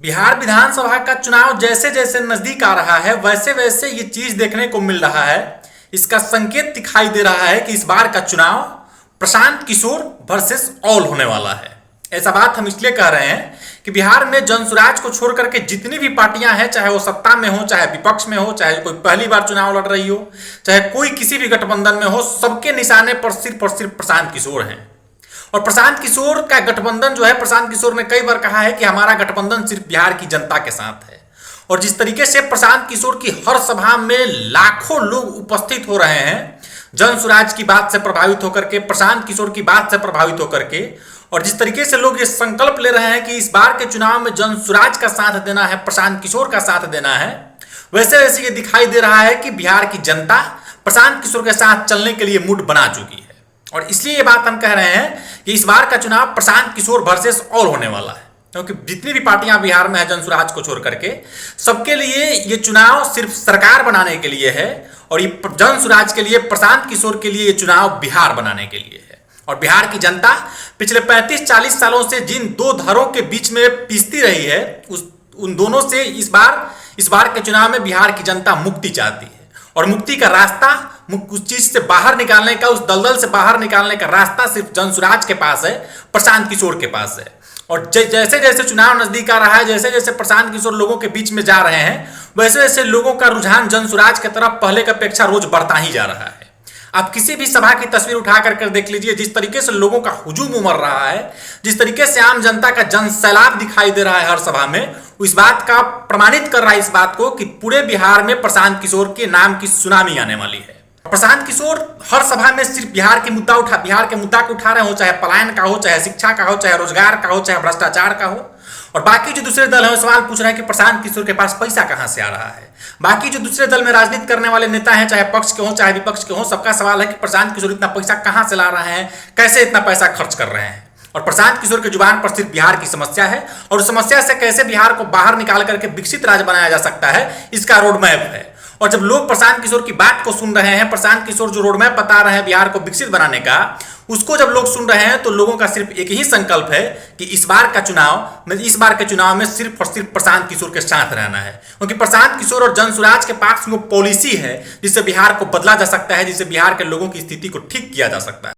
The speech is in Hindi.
बिहार विधानसभा का चुनाव जैसे जैसे नजदीक आ रहा है वैसे वैसे ये चीज देखने को मिल रहा है। इसका संकेत दिखाई दे रहा है कि इस बार का चुनाव प्रशांत किशोर वर्सेस ऑल होने वाला है। ऐसा बात हम इसलिए कह रहे हैं कि बिहार में जनसुराज को छोड़ करके जितनी भी पार्टियां हैं, चाहे वो सत्ता में हो, चाहे विपक्ष में हो, चाहे कोई पहली बार चुनाव लड़ रही हो, चाहे कोई किसी भी गठबंधन में हो, सबके निशाने पर सिर्फ और सिर्फ प्रशांत किशोर हैं। और प्रशांत किशोर का गठबंधन जो है, प्रशांत किशोर ने कई बार कहा है कि हमारा गठबंधन सिर्फ बिहार की जनता के साथ है। और जिस तरीके से प्रशांत किशोर की हर सभा में लाखों लोग उपस्थित हो रहे हैं जनसुराज की बात से प्रभावित होकर के, प्रशांत किशोर की बात से प्रभावित होकर के, और जिस तरीके से लोग ये संकल्प ले रहे हैं कि इस बार के चुनाव में जनसुराज का साथ देना है, प्रशांत किशोर का साथ देना है, वैसे वैसे ये दिखाई दे रहा है कि बिहार की जनता प्रशांत किशोर के साथ चलने के लिए मूड बना चुकी है। और इसलिए ये बात हम कह रहे हैं कि इस बार का चुनाव प्रशांत किशोर वर्सेस ऑल होने वाला है, क्योंकि जितनी भी पार्टियां बिहार में है जनसुराज को छोड़ करके, सबके लिए ये चुनाव सिर्फ सरकार बनाने के लिए है। और ये जनसुराज के लिए, प्रशांत किशोर के लिए ये चुनाव बिहार बनाने के लिए है। और बिहार की जनता पिछले 35-40 सालों से जिन दो धारों के बीच में पिसती रही है, उन दोनों से इस बार के चुनाव में बिहार की जनता मुक्ति चाहती है। और मुक्ति का रास्ता, उस चीज से बाहर निकालने का, उस दलदल से बाहर निकालने का रास्ता सिर्फ जनसुराज के पास है, प्रशांत किशोर के पास है। और जैसे जैसे चुनाव नजदीक आ रहा है, जैसे जैसे प्रशांत किशोर लोगों के बीच में जा रहे हैं, वैसे वैसे लोगों का रुझान जनसुराज की तरफ पहले की अपेक्षा रोज बढ़ता ही जा रहा है। आप किसी भी सभा की तस्वीर उठा कर देख लीजिए, जिस तरीके से लोगों का हुजूम उमड़ रहा है, जिस तरीके से आम जनता का जनसैलाब दिखाई दे रहा है हर सभा में, इस बात का प्रमाणित कर रहा है इस बात को कि पूरे बिहार में प्रशांत किशोर के नाम की सुनामी आने वाली है। प्रशांत किशोर हर सभा में सिर्फ बिहार के मुद्दा को उठा रहे हो, चाहे पलायन का हो, चाहे शिक्षा का हो, चाहे रोजगार का हो, चाहे भ्रष्टाचार का हो। और बाकी जो दूसरे दल है सवाल पूछ रहे हैं कि प्रशांत किशोर के पास पैसा कहां से आ रहा है। बाकी जो दूसरे दल में राजनीति करने वाले नेता हैं, चाहे पक्ष के हो चाहे विपक्ष के हो, सबका सवाल है कि प्रशांत किशोर इतना पैसा कहां से ला रहे हैं, कैसे इतना पैसा खर्च कर रहे हैं। और प्रशांत किशोर की जुबान पर सिर्फ बिहार की समस्या है, और उस समस्या से कैसे बिहार को बाहर निकाल करके विकसित राज्य बनाया जा सकता है, इसका रोड मैप है। और जब लोग प्रशांत किशोर की बात को सुन रहे हैं, प्रशांत किशोर जो रोड मैप बता रहे हैं बिहार को विकसित बनाने का, उसको जब लोग सुन रहे हैं, तो लोगों का सिर्फ एक ही संकल्प है कि इस बार के चुनाव में सिर्फ और सिर्फ प्रशांत किशोर के साथ रहना है। क्योंकि प्रशांत किशोर और जनसुराज के पास वो पॉलिसी है जिससे बिहार को बदला जा सकता है, जिससे बिहार के लोगों की स्थिति को ठीक किया जा सकता है।